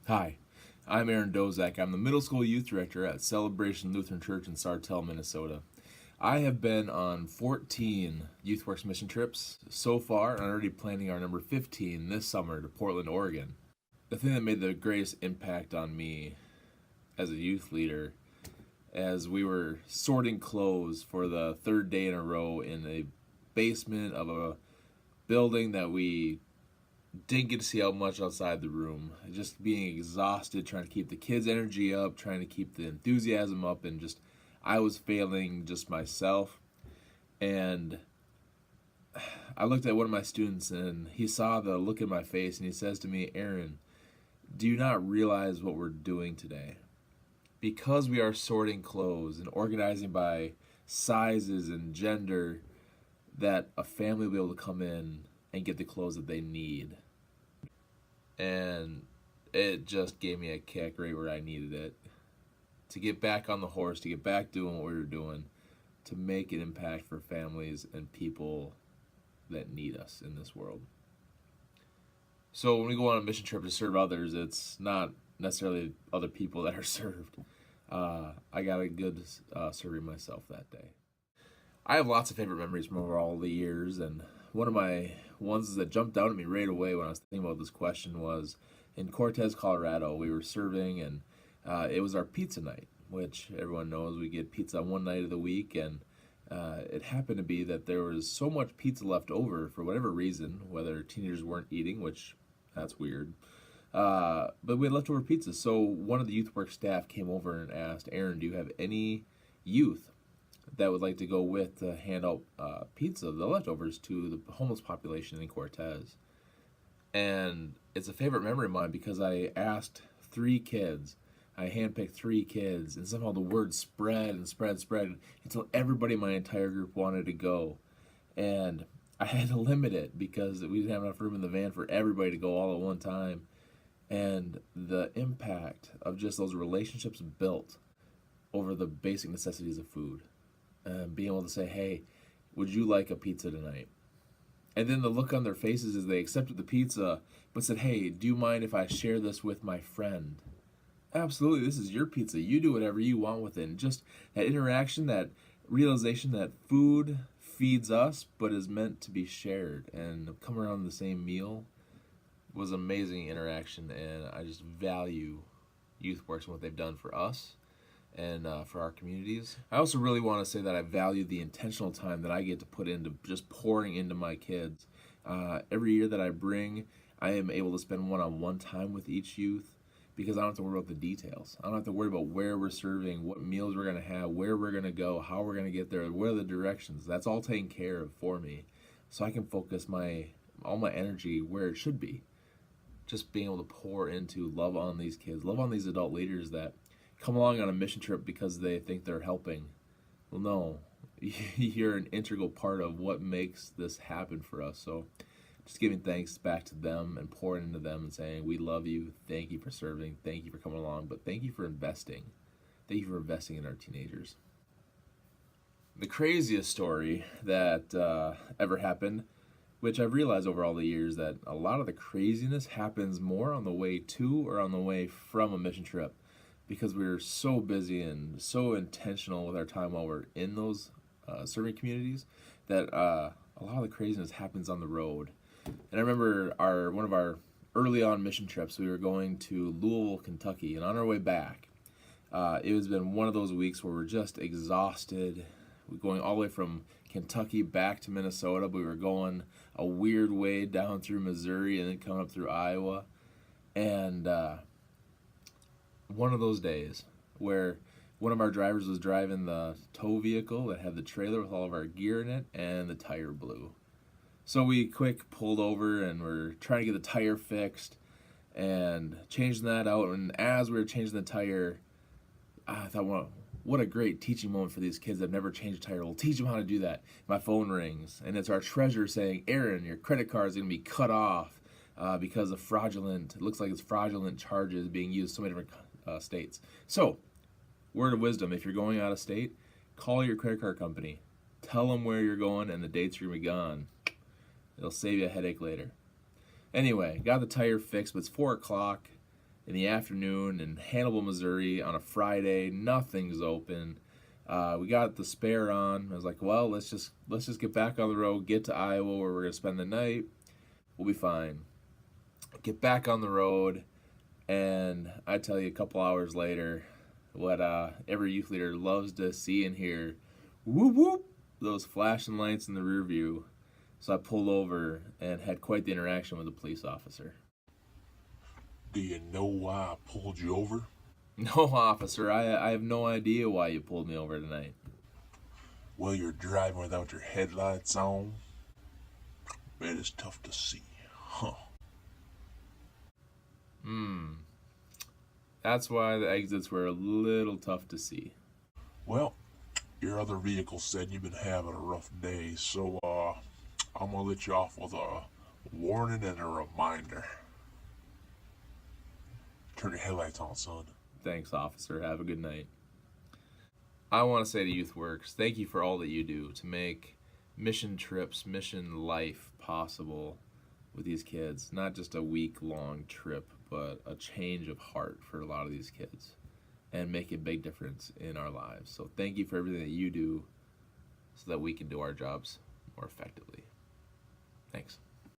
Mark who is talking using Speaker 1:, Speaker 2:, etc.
Speaker 1: Hi, I'm Aaron Dozak. I'm the middle school youth director at Celebration Lutheran Church in Sartell, Minnesota. I have been on 14 YouthWorks mission trips so far, and I'm already planning our number 15 this summer to Portland, Oregon. The thing that made the greatest impact on me as a youth leader, as we were sorting clothes for the third day in a row in a basement of a building that we didn't get to see out much outside the room. Just being exhausted, trying to keep the kids' energy up, trying to keep the enthusiasm up, and just I was failing just myself. And I looked at one of my students, and he saw the look in my face, and he says to me, "Aaron, do you not realize what we're doing today? Because we are sorting clothes and organizing by sizes and gender, that a family will be able to come in and get the clothes that they need." And it just gave me a kick right where I needed it, to get back on the horse, to get back doing what we were doing, to make an impact for families and people that need us in this world. So when we go on a mission trip to serve others, it's not necessarily other people that are served. I got a good serving myself that day. I have lots of favorite memories from over all the years, and one of my ones that jumped out at me right away when I was thinking about this question was in Cortez, Colorado. We were serving, and it was our pizza night, which everyone knows we get pizza one night of the week, and it happened to be that there was so much pizza left over for whatever reason, whether teenagers weren't eating, which that's weird, but we had leftover pizza. So one of the YouthWorks staff came over and asked, "Aaron, do you have any youth that would like to go with to hand out pizza, the leftovers, to the homeless population in Cortez?" And it's a favorite memory of mine because I asked 3 kids. I handpicked 3 kids, and somehow the word spread and spread until everybody in my entire group wanted to go. And I had to limit it because we didn't have enough room in the van for everybody to go all at one time. And the impact of just those relationships built over the basic necessities of food. And being able to say, "Hey, would you like a pizza tonight?" And then the look on their faces as they accepted the pizza, but said, "Hey, do you mind if I share this with my friend?" Absolutely, this is your pizza. You do whatever you want with it. And just that interaction, that realization that food feeds us, but is meant to be shared and come around the same meal, was amazing interaction. And I just value YouthWorks and what they've done for us and for our communities. I also really want to say that I value the intentional time that I get to put into just pouring into my kids. Every year that I bring, I am able to spend one-on-one time with each youth because I don't have to worry about the details. I don't have to worry about where we're serving, what meals we're going to have, where we're going to go, how we're going to get there, what are the directions. That's all taken care of for me, so I can focus all my energy where it should be. Just being able to pour into love on these kids, love on these adult leaders that come along on a mission trip because they think they're helping. Well, no, you're an integral part of what makes this happen for us. So just giving thanks back to them and pouring into them and saying, "We love you, thank you for serving, thank you for coming along, but thank you for investing. Thank you for investing in our teenagers." The craziest story that ever happened, which I've realized over all the years that a lot of the craziness happens more on the way to or on the way from a mission trip, because we're so busy and so intentional with our time while we're in those serving communities that a lot of the craziness happens on the road. And I remember one of our early on mission trips, we were going to Louisville, Kentucky, and on our way back, it has been one of those weeks where we're just exhausted. We're going all the way from Kentucky back to Minnesota, but we were going a weird way down through Missouri and then coming up through Iowa. And one of those days where one of our drivers was driving the tow vehicle that had the trailer with all of our gear in it, and the tire blew. So we quick pulled over and we're trying to get the tire fixed and changing that out. And as we were changing the tire, I thought, well, what a great teaching moment for these kids that have never changed a tire. We'll teach them how to do that. My phone rings, and it's our treasurer saying, "Aaron, your credit card is going to be cut off because of it looks like it's fraudulent charges being used in so many different states." So, word of wisdom, if you're going out of state, call your credit card company. Tell them where you're going and the dates you're going to be gone. It'll save you a headache later. Anyway, got the tire fixed, but it's 4 o'clock, in the afternoon in Hannibal, Missouri on a Friday. Nothing's open. We got the spare on. I was like, well, let's just get back on the road, get to Iowa where we're gonna spend the night. We'll be fine. Get back on the road, and I tell you, a couple hours later, what every youth leader loves to see and hear, whoop whoop, those flashing lights in the rear view. So I pulled over and had quite the interaction with a police officer.
Speaker 2: Do you know why I pulled you over?
Speaker 1: No, officer, I have no idea why you pulled me over tonight.
Speaker 2: Well, you're driving without your headlights on. Man, it's tough to see, huh?
Speaker 1: That's why the exits were a little tough to see.
Speaker 2: Well, your other vehicle said you've been having a rough day, so I'm gonna let you off with a warning and a reminder. Turn your headlights on, son.
Speaker 1: Thanks, officer. Have a good night. I want to say to YouthWorks, thank you for all that you do to make mission trips, mission life possible with these kids. Not just a week-long trip, but a change of heart for a lot of these kids and make a big difference in our lives. So thank you for everything that you do so that we can do our jobs more effectively. Thanks.